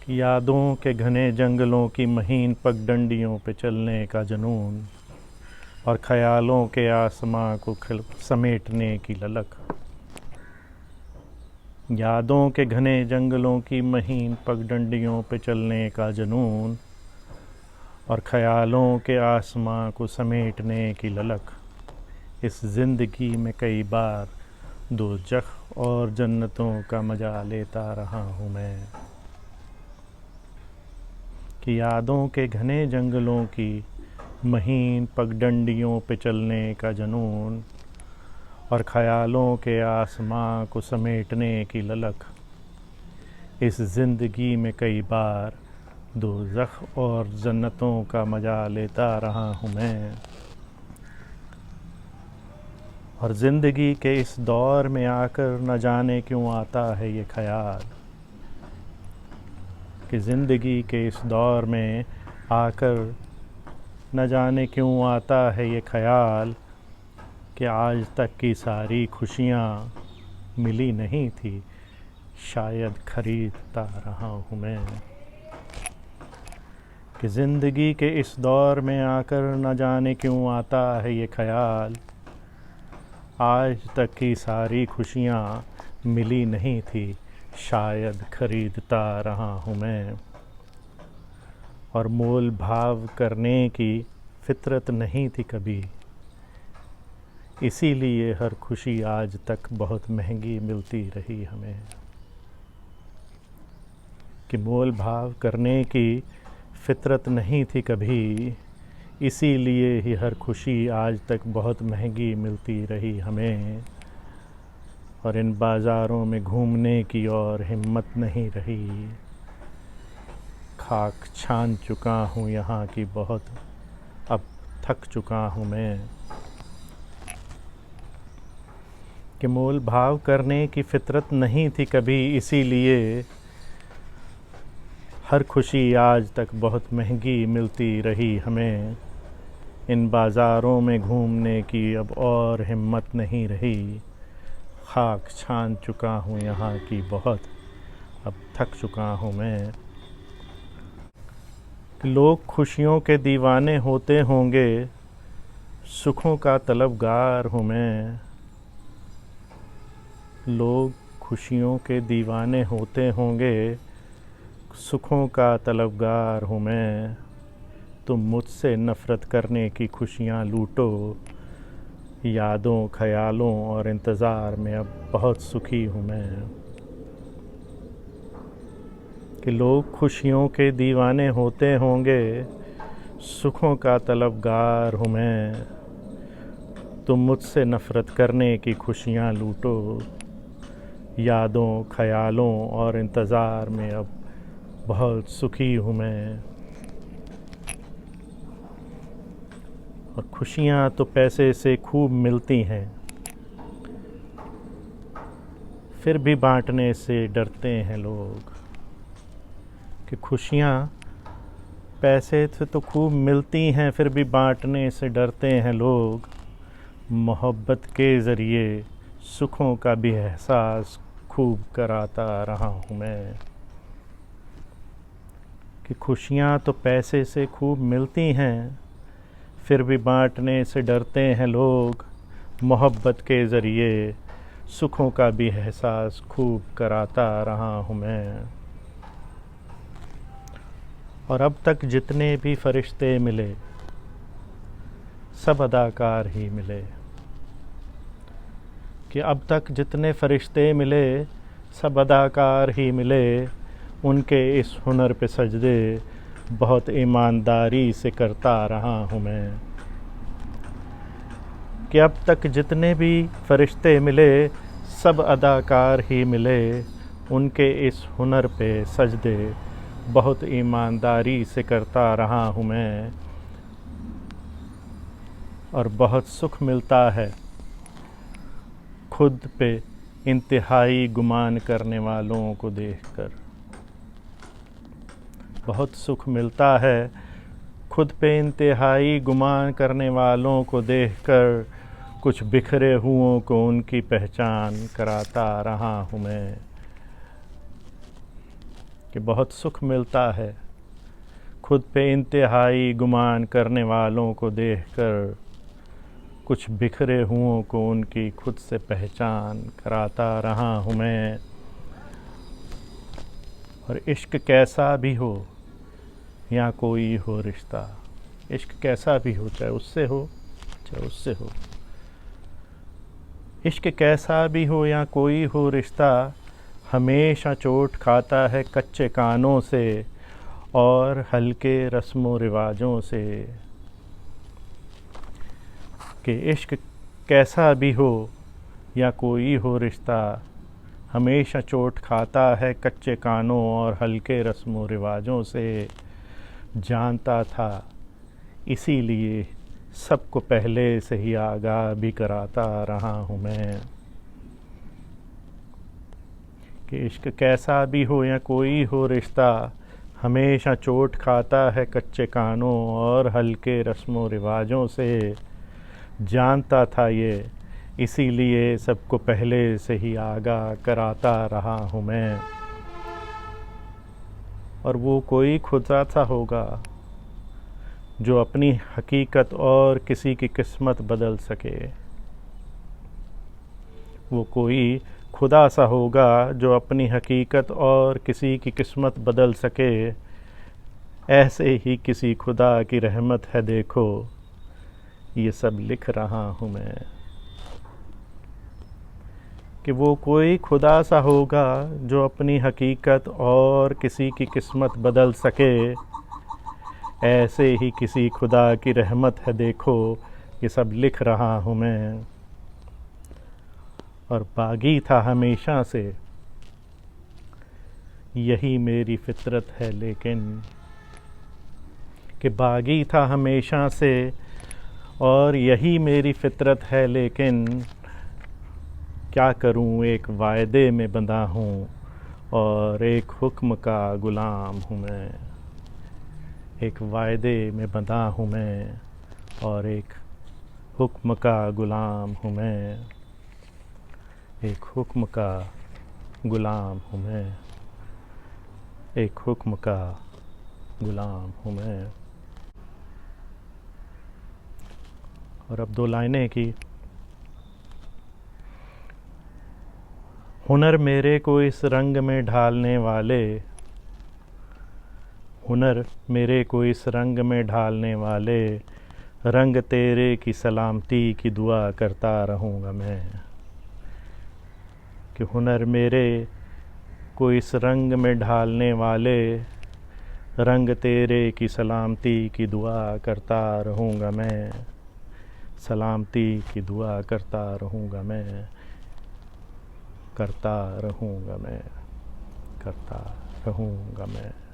कि यादों के घने जंगलों की महीन पगडंडियों पे चलने का जुनून और ख्यालों के आसमां को समेटने की ललक। यादों के घने जंगलों की महीन पगडंडियों पे चलने का जुनून और ख्यालों के आसमां को समेटने की ललक। इस ज़िंदगी में कई बार दोज़ख और जन्नतों का मजा लेता रहा हूँ मैं। कि यादों के घने जंगलों की महीन पगडंडियों पे चलने का जुनून और ख्यालों के आसमां को समेटने की ललक। इस ज़िंदगी में कई बार दोज़ख और जन्नतों का मजा लेता रहा हूँ मैं। और ज़िंदगी के इस दौर में आकर न जाने क्यों आता है ये ख़याल कि ज़िंदगी के इस दौर में आकर न जाने क्यों आता है ये ख़याल कि आज तक की सारी खुशियाँ मिली नहीं थी, शायद ख़रीदता रहा हूँ मैं। कि ज़िंदगी के इस दौर में आकर न जाने क्यों आता है ये ख़याल, आज तक की सारी खुशियाँ मिली नहीं थी, शायद ख़रीदता रहा हूँ मैं। और मोल भाव करने की फितरत नहीं थी कभी, इसीलिए हर खुशी आज तक बहुत महंगी मिलती रही हमें। कि मोल भाव करने की फितरत नहीं थी कभी, इसीलिए ही हर खुशी आज तक बहुत महंगी मिलती रही हमें। और इन बाज़ारों में घूमने की और हिम्मत नहीं रही, खाक छान चुका हूँ यहाँ की बहुत, अब थक चुका हूँ मैं। कि मोल भाव करने की फितरत नहीं थी कभी, इसीलिए हर खुशी आज तक बहुत महंगी मिलती रही हमें। इन बाज़ारों में घूमने की अब और हिम्मत नहीं रही, खाक छान चुका हूँ यहाँ की बहुत, अब थक चुका हूँ मैं। लोग खुशियों के दीवाने होते होंगे, सुखों का तलबगार हूँ मैं। लोग खुशियों के दीवाने होते होंगे, सुखों का तलबगार हूँ मैं। तुम मुझसे नफ़रत करने की खुशियाँ लूटो, यादों ख़यालों और इंतज़ार में अब बहुत सुखी हूँ मैं। कि लोग खुशियों के दीवाने होते होंगे, सुखों का तलबगार हूँ मैं। तुम मुझसे नफ़रत करने की खुशियाँ लूटो, यादों ख़यालों और इंतज़ार में अब बहुत सुखी हूँ मैं। और खुशियाँ तो पैसे से खूब मिलती हैं, फिर भी बांटने से डरते हैं लोग। कि खुशियाँ पैसे से तो खूब मिलती हैं, फिर भी बांटने से डरते हैं लोग। मोहब्बत के ज़रिए सुखों का भी एहसास खूब कराता रहा हूँ मैं। कि खुशियाँ तो पैसे से खूब मिलती हैं, फिर भी बांटने से डरते हैं लोग। मोहब्बत के ज़रिए सुखों का भी एहसास खूब कराता रहा हूँ मैं। और अब तक जितने भी फरिश्ते मिले, सब अदाकार ही मिले। कि अब तक जितने फरिश्ते मिले, सब अदाकार ही मिले। उनके इस हुनर पे सजदे बहुत ईमानदारी से करता रहा हूँ मैं। कि अब तक जितने भी फरिश्ते मिले, सब अदाकार ही मिले। उनके इस हुनर पे सजदे बहुत ईमानदारी से करता रहा हूँ मैं। और बहुत सुख मिलता है खुद पे इंतहाई गुमान करने वालों को देखकर। बहुत सुख मिलता है खुद पे इंतहाई गुमान करने वालों को देखकर। कुछ बिखरे हुओं को उनकी पहचान कराता रहा हूँ मैं। कि बहुत सुख मिलता है खुद पे इंतहाई गुमान करने वालों को देखकर। कुछ बिखरे हुओं को उनकी खुद से पहचान कराता रहा हूँ मैं। और इश्क कैसा भी हो या कोई हो रिश्ता, इश्क कैसा भी हो, चाहे उससे हो चाहे उससे हो, इश्क कैसा भी हो या कोई हो रिश्ता, हमेशा चोट खाता है कच्चे कानों से और हल्के रस्मों रिवाजों से। कि इश्क कैसा भी हो या कोई हो रिश्ता, हमेशा चोट खाता है कच्चे कानों और हल्के रस्मों रिवाजों से। जानता था इसीलिए सबको पहले से ही आगाह भी कराता रहा हूँ मैं। कि इश्क कैसा भी हो या कोई हो रिश्ता, हमेशा चोट खाता है कच्चे कानों और हल्के रस्मों रिवाजों से। जानता था ये इसीलिए सबको पहले से ही आगाह कराता रहा हूँ मैं। और वो कोई खुदा सा होगा जो अपनी हकीकत और किसी की किस्मत बदल सके। वो कोई खुदा सा होगा जो अपनी हकीकत और किसी की किस्मत बदल सके। ऐसे ही किसी खुदा की रहमत है देखो, ये सब लिख रहा हूँ मैं। कि वो कोई खुदा सा होगा जो अपनी हकीकत और किसी की किस्मत बदल सके। ऐसे ही किसी खुदा की रहमत है देखो, ये सब लिख रहा हूँ मैं। और बागी था हमेशा से, यही मेरी फितरत है लेकिन। कि बागी था हमेशा से और यही मेरी फितरत है लेकिन। क्या करूं, एक वायदे में बंधा हूँ और एक हुक्म का ग़ुलाम हूँ मैं। एक वायदे में बंधा हूँ मैं और एक हुक्म का ग़ुलाम हूँ मैं। एक हुक्म का ग़ुलाम हूँ मैं। एक हुक्म का ग़ुलाम हूँ मैं। और अब दो लाइनें की। हुनर मेरे को इस रंग में ढालने वाले, हुनर मेरे को इस रंग में ढालने वाले, रंग तेरे की सलामती की दुआ करता रहूँगा मैं। कि हुनर मेरे को इस रंग में ढालने वाले, रंग तेरे की सलामती की दुआ करता रहूँगा मैं। सलामती की दुआ करता रहूँगा मैं। करता रहूँगा मैं। करता रहूँगा मैं।